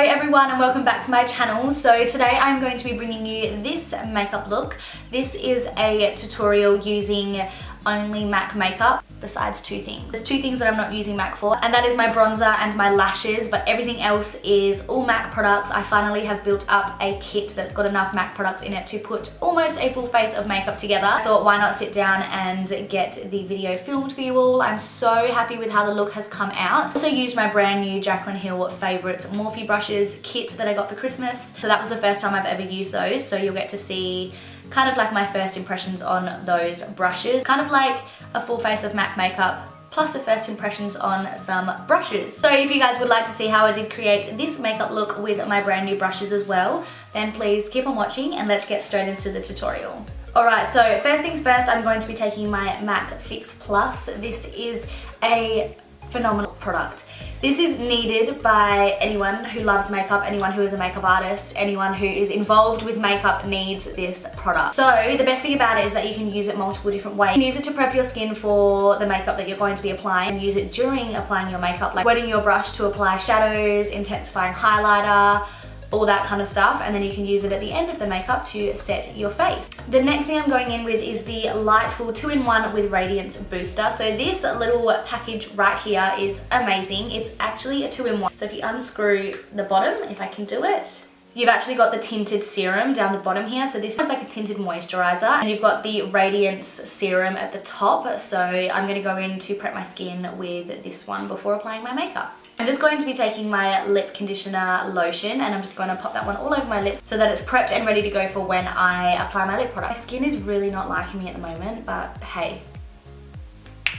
everyone and welcome back to my channel. So today I'm going to be bringing you this makeup look. This is a tutorial using only MAC makeup besides two things. There's two things that I'm not using MAC for, and that is my bronzer and my lashes, but everything else is all MAC products. I finally have built up a kit that's got enough MAC products in it to put almost a full face of makeup together. I thought why not sit down and get the video filmed for you all. I'm so happy with how the look has come out. I also used my brand new Jaclyn Hill Favourites Morphe brushes kit that I got for Christmas. So that was the first time I've ever used those, so you'll get to see kind of like my first impressions on those brushes. Kind of like a full face of MAC makeup plus the first impressions on some brushes. So if you guys would like to see how I did create this makeup look with my brand new brushes as well, then please keep on watching and let's get straight into the tutorial. Alright, so first things first, I'm going to be taking my MAC Fix Plus. This is a phenomenal product. This is needed by anyone who loves makeup, anyone who is a makeup artist, anyone who is involved with makeup needs this product. So the best thing about it is that you can use it multiple different ways. You can use it to prep your skin for the makeup that you're going to be applying, and use it during applying your makeup, like wetting your brush to apply shadows, intensifying highlighter, all that kind of stuff, and then you can use it at the end of the makeup to set your face. The next thing I'm going in with is the Lightful 2-in-1 with Radiance Booster. So this little package right here is amazing. It's actually a 2-in-1. So if you unscrew the bottom, if I can do it, you've actually got the tinted serum down the bottom here. So this is like a tinted moisturizer, and you've got the Radiance serum at the top. So I'm gonna go in to prep my skin with this one before applying my makeup. I'm just going to be taking my lip conditioner lotion, and I'm just going to pop that one all over my lips so that it's prepped and ready to go for when I apply my lip product. My skin is really not liking me at the moment, but hey.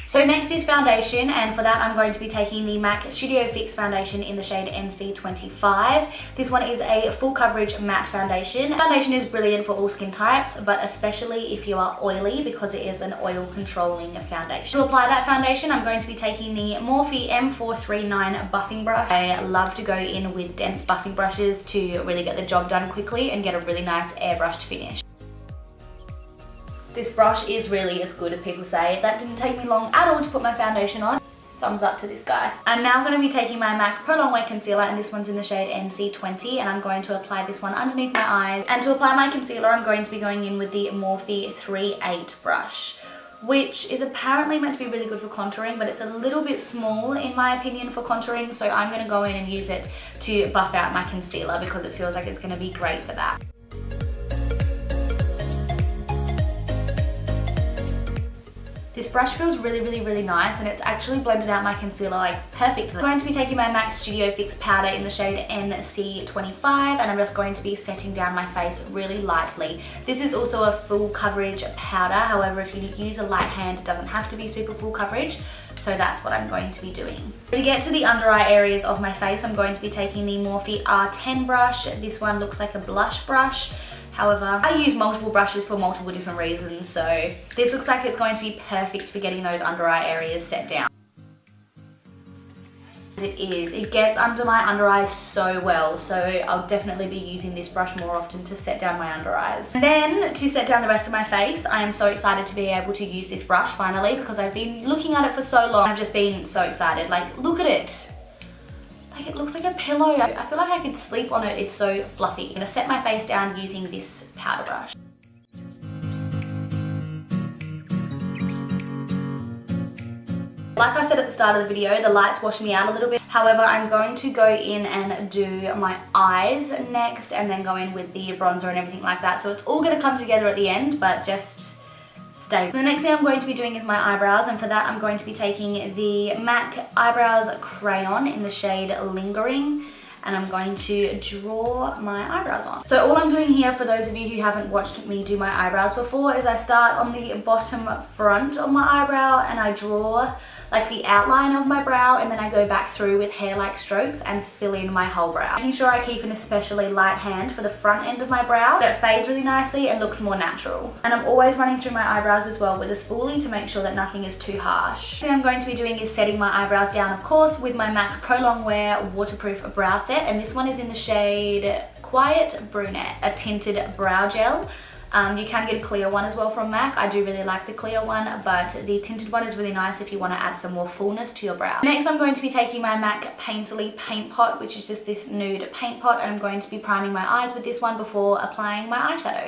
So next is foundation, and for that I'm going to be taking the MAC Studio Fix foundation in the shade NC25. This one is a full coverage matte foundation. Foundation is brilliant for all skin types, but especially if you are oily, because it is an oil controlling foundation. To apply that foundation, I'm going to be taking the Morphe M439 buffing brush. I love to go in with dense buffing brushes to really get the job done quickly and get a really nice airbrushed finish. This brush is really as good as people say. That didn't take me long at all to put my foundation on. Thumbs up to this guy. I'm now going to be taking my MAC Pro Longwear concealer, and this one's in the shade NC20, and I'm going to apply this one underneath my eyes. And to apply my concealer, I'm going to be going in with the Morphe 38 brush, which is apparently meant to be really good for contouring, but it's a little bit small in my opinion for contouring, so I'm going to go in and use it to buff out my concealer because it feels like it's going to be great for that. This brush feels really nice, and it's actually blended out my concealer like perfectly. I'm going to be taking my MAC Studio Fix powder in the shade NC25, and I'm just going to be setting down my face really lightly. This is also a full coverage powder, however if you use a light hand it doesn't have to be super full coverage, so that's what I'm going to be doing. To get to the under eye areas of my face, I'm going to be taking the Morphe R10 brush. This one looks like a blush brush. However, I use multiple brushes for multiple different reasons, so this looks like it's going to be perfect for getting those under eye areas set down. It is. It gets under my under eyes so well, so I'll definitely be using this brush more often to set down my under eyes. And then to set down the rest of my face, I am so excited to be able to use this brush finally, because I've been looking at it for so long. I've just been so excited. Like, look at it. Like, it looks like a pillow. I feel like I could sleep on it. It's so fluffy. I'm gonna set my face down using this powder brush. Like I said at the start of the video, the lights wash me out a little bit. However, I'm going to go in and do my eyes next, and then go in with the bronzer and everything like that. So it's all gonna come together at the end, but just stay. So the next thing I'm going to be doing is my eyebrows, and for that I'm going to be taking the MAC Eyebrows Crayon in the shade Lingering, and I'm going to draw my eyebrows on. So all I'm doing here, for those of you who haven't watched me do my eyebrows before, is I start on the bottom front of my eyebrow and I draw like the outline of my brow, and then I go back through with hair-like strokes and fill in my whole brow. Making sure I keep an especially light hand for the front end of my brow. It fades really nicely and looks more natural. And I'm always running through my eyebrows as well with a spoolie to make sure that nothing is too harsh. The thing I'm going to be doing is setting my eyebrows down, of course, with my MAC Pro Longwear waterproof brow set, and this one is in the shade Quiet Brunette, a tinted brow gel. You can get a clear one as well from MAC. I do really like the clear one, but the tinted one is really nice if you want to add some more fullness to your brow. Next, I'm going to be taking my MAC Painterly Paint Pot, which is just this nude paint pot, and I'm going to be priming my eyes with this one before applying my eyeshadow.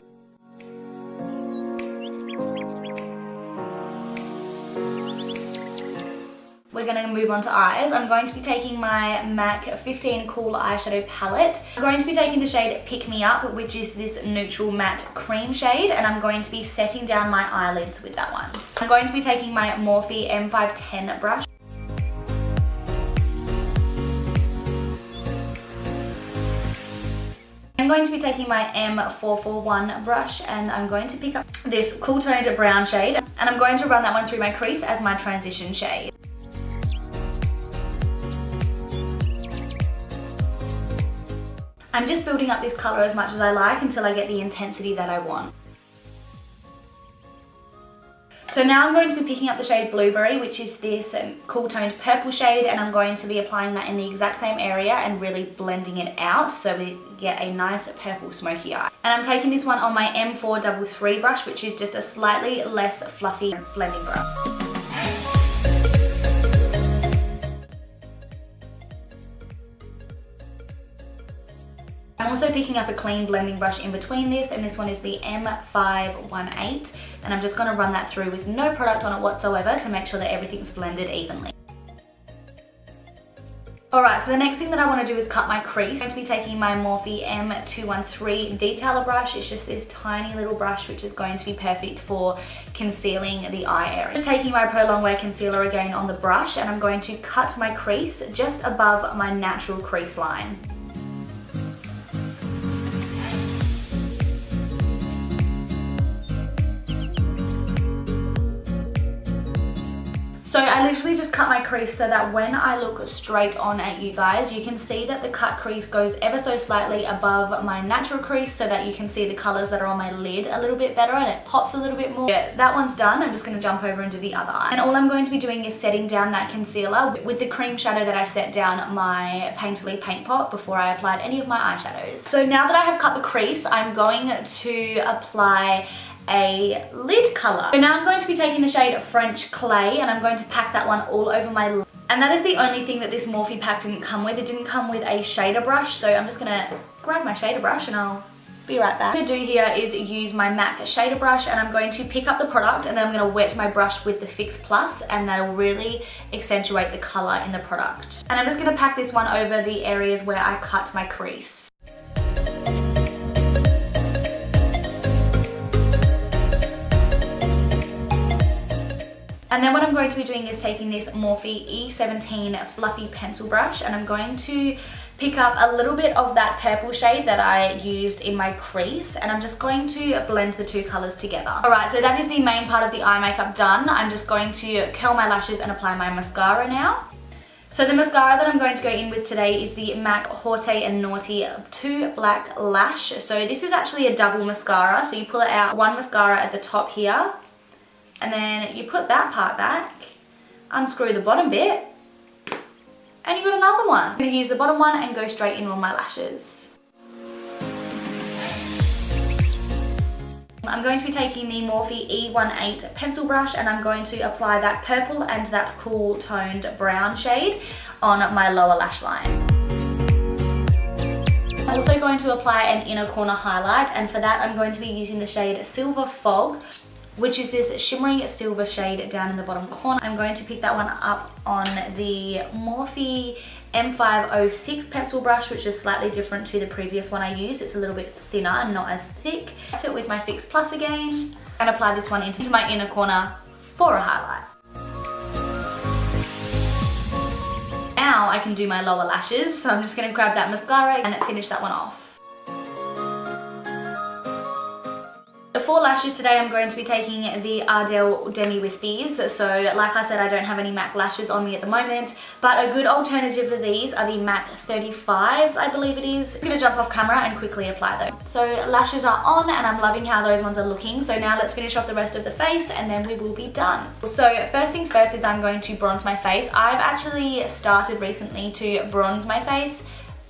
We're going to move on to eyes. I'm going to be taking my MAC 15 Cool Eyeshadow Palette. I'm going to be taking the shade Pick Me Up, which is this neutral matte cream shade, and I'm going to be setting down my eyelids with that one. I'm going to be taking my Morphe M510 brush. I'm going to be taking my M441 brush, and I'm going to pick up this cool toned brown shade, and I'm going to run that one through my crease as my transition shade. I'm just building up this colour as much as I like until I get the intensity that I want. So now I'm going to be picking up the shade Blueberry, which is this cool toned purple shade, and I'm going to be applying that in the exact same area and really blending it out so we get a nice purple smoky eye. And I'm taking this one on my M433 brush, which is just a slightly less fluffy blending brush. I'm also picking up a clean blending brush in between this, and this one is the M518, and I'm just going to run that through with no product on it whatsoever to make sure that everything's blended evenly. Alright, so the next thing that I want to do is cut my crease. I'm going to be taking my Morphe M213 detailer brush. It's just this tiny little brush which is going to be perfect for concealing the eye area. Just taking my Pro Longwear concealer again on the brush, and I'm going to cut my crease just above my natural crease line. So I literally just cut my crease so that when I look straight on at you guys, you can see that the cut crease goes ever so slightly above my natural crease so that you can see the colours that are on my lid a little bit better and it pops a little bit more. Yeah, that one's done. I'm just going to jump over and do the other eye. And all I'm going to be doing is setting down that concealer with the cream shadow that I set down my Painterly Paint Pot before I applied any of my eyeshadows. So now that I have cut the crease, I'm going to apply a lid colour. So now I'm going to be taking the shade French Clay, and I'm going to pack that one all over my lid. And that is the only thing that this Morphe pack didn't come with. It didn't come with a shader brush, so I'm just going to grab my shader brush and I'll be right back. What I'm going to do here is use my MAC shader brush, and I'm going to pick up the product and then I'm going to wet my brush with the Fix Plus, and that'll really accentuate the colour in the product. And I'm just going to pack this one over the areas where I cut my crease. And then what I'm going to be doing is taking this Morphe E17 fluffy pencil brush, and I'm going to pick up a little bit of that purple shade that I used in my crease, and I'm just going to blend the two colours together. Alright, so that is the main part of the eye makeup done. I'm just going to curl my lashes and apply my mascara now. So the mascara that I'm going to go in with today is the MAC Haute and Naughty 2 Black Lash. So this is actually a double mascara, so you pull it out, one mascara at the top here, and then you put that part back, unscrew the bottom bit, and you got another one. I'm going to use the bottom one and go straight in on my lashes. I'm going to be taking the Morphe E18 pencil brush, and I'm going to apply that purple and that cool toned brown shade on my lower lash line. I'm also going to apply an inner corner highlight, and for that I'm going to be using the shade Silver Fog, which is this shimmery silver shade down in the bottom corner. I'm going to pick that one up on the Morphe M506 pencil brush, which is slightly different to the previous one I used. It's a little bit thinner and not as thick. Touch it with my Fix Plus again, and apply this one into my inner corner for a highlight. Now I can do my lower lashes, so I'm just going to grab that mascara and finish that one off. For lashes today, I'm going to be taking the Ariel Demi Wispies. So like I said, I don't have any MAC lashes on me at the moment, but a good alternative for these are the MAC 35s, I believe it is. I'm going to jump off camera and quickly apply those. So lashes are on, and I'm loving how those ones are looking. So now let's finish off the rest of the face and then we will be done. So first things first is I'm going to bronze my face. I've actually started recently to bronze my face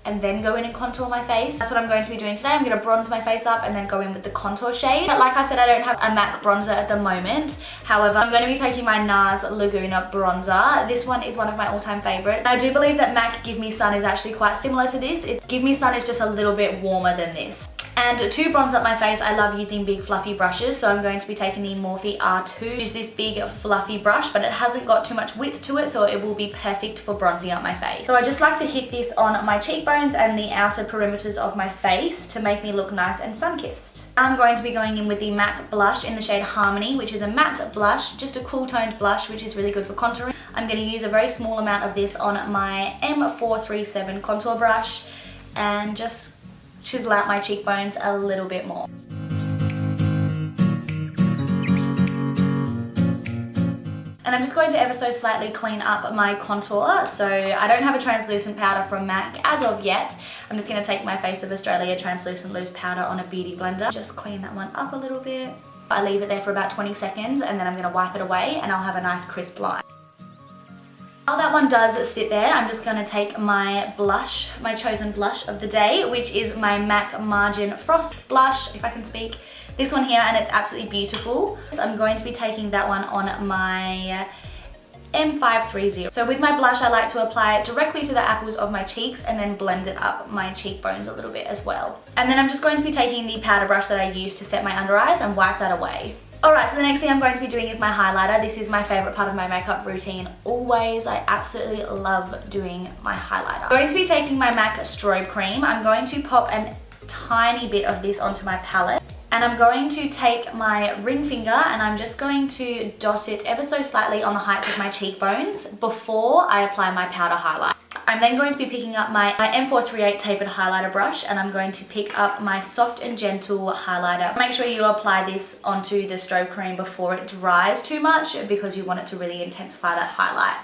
and then go in and contour my face. That's what I'm going to be doing today. I'm going to bronze my face up and then go in with the contour shade. Like I said, I don't have a MAC bronzer at the moment. However, I'm going to be taking my NARS Laguna bronzer. This one is one of my all-time favorite. I do believe that MAC Give Me Sun is actually quite similar to this. Give Me Sun is just a little bit warmer than this. And to bronze up my face, I love using big fluffy brushes. So I'm going to be taking the Morphe R2, which is this big fluffy brush, but it hasn't got too much width to it, so it will be perfect for bronzing up my face. So I just like to hit this on my cheekbones and the outer perimeters of my face to make me look nice and sun-kissed. I'm going to be going in with the MAC blush in the shade Harmony, which is a matte blush, just a cool toned blush, which is really good for contouring. I'm going to use a very small amount of this on my M437 contour brush and just chisel out my cheekbones a little bit more. And I'm just going to ever so slightly clean up my contour. So I don't have a translucent powder from MAC as of yet. I'm just going to take my Face of Australia translucent loose powder on a beauty blender. Just clean that one up a little bit. I leave it there for about 20 seconds and then I'm going to wipe it away and I'll have a nice crisp line. While that one does sit there, I'm just going to take my blush, my chosen blush of the day, which is my MAC Margin Frost Blush, if I can speak. This one here, and it's absolutely beautiful. So I'm going to be taking that one on my M530. So with my blush, I like to apply it directly to the apples of my cheeks and then blend it up my cheekbones a little bit as well. And then I'm just going to be taking the powder brush that I used to set my under eyes and wipe that away. Alright, so the next thing I'm going to be doing is my highlighter. This is my favorite part of my makeup routine always. I absolutely love doing my highlighter. I'm going to be taking my MAC Strobe Cream. I'm going to pop a tiny bit of this onto my palette. And I'm going to take my ring finger and I'm just going to dot it ever so slightly on the heights of my cheekbones before I apply my powder highlight. I'm then going to be picking up my M438 tapered highlighter brush and I'm going to pick up my soft and gentle highlighter. Make sure you apply this onto the Strobe Cream before it dries too much because you want it to really intensify that highlight.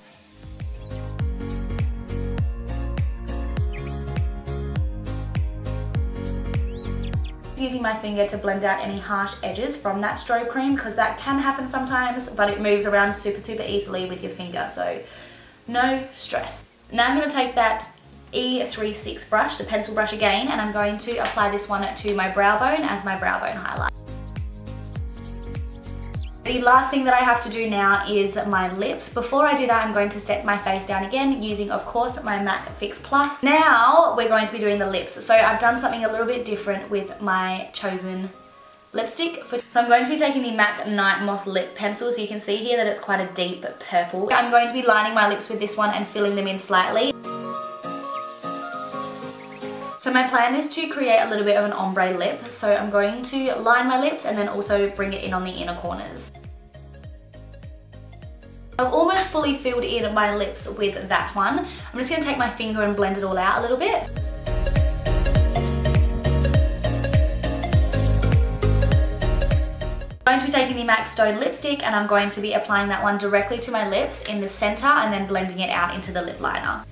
Using my finger to blend out any harsh edges from that Strobe Cream because that can happen sometimes, but it moves around super easily with your finger, so no stress. Now I'm going to take that E36 brush, the pencil brush again, and I'm going to apply this one to my brow bone as my brow bone highlight. The last thing that I have to do now is my lips. Before I do that, I'm going to set my face down again using, of course, my MAC Fix Plus. Now we're going to be doing the lips. So I've done something a little bit different with my chosen lipstick. So I'm going to be taking the MAC Nightmoth lip pencil. So you can see here that it's quite a deep purple. I'm going to be lining my lips with this one and filling them in slightly. So my plan is to create a little bit of an ombre lip. So I'm going to line my lips and then also bring it in on the inner corners. I've almost fully filled in my lips with that one. I'm just going to take my finger and blend it all out a little bit. I'm going to be taking the MAC Stone lipstick and I'm going to be applying that one directly to my lips in the center and then blending it out into the lip liner.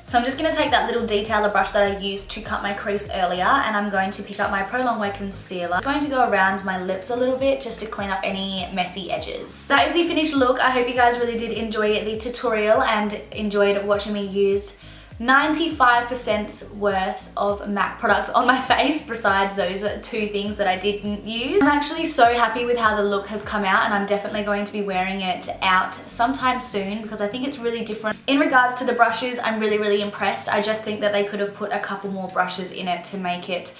So I'm just going to take that little detailer brush that I used to cut my crease earlier and I'm going to pick up my Pro Longwear concealer. I'm going to go around my lips a little bit just to clean up any messy edges. That is the finished look. I hope you guys really did enjoy the tutorial and enjoyed watching me use 95% worth of MAC products on my face besides those two things that I didn't use. I'm actually so happy with how the look has come out and I'm definitely going to be wearing it out sometime soon because I think it's really different. In regards to the brushes, I'm really impressed. I just think that they could have put a couple more brushes in it to make it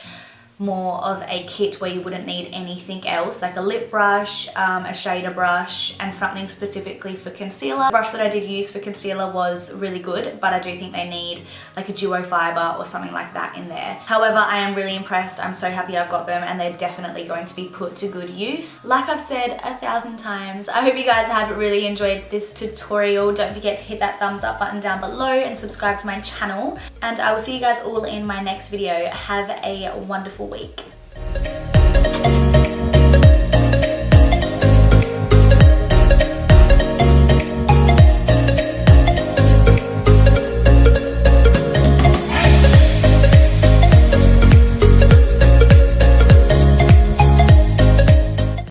more of a kit where you wouldn't need anything else, like a lip brush, a shader brush, and something specifically for concealer. The brush that I did use for concealer was really good, but I do think they need like a duo fiber or something like that in there. However, I am really impressed. I'm so happy I've got them and they're definitely going to be put to good use. Like I've said 1,000 times, I hope you guys have really enjoyed this tutorial. Don't forget to hit that thumbs up button down below and subscribe to my channel. And I will see you guys all in my next video. Have a wonderful week.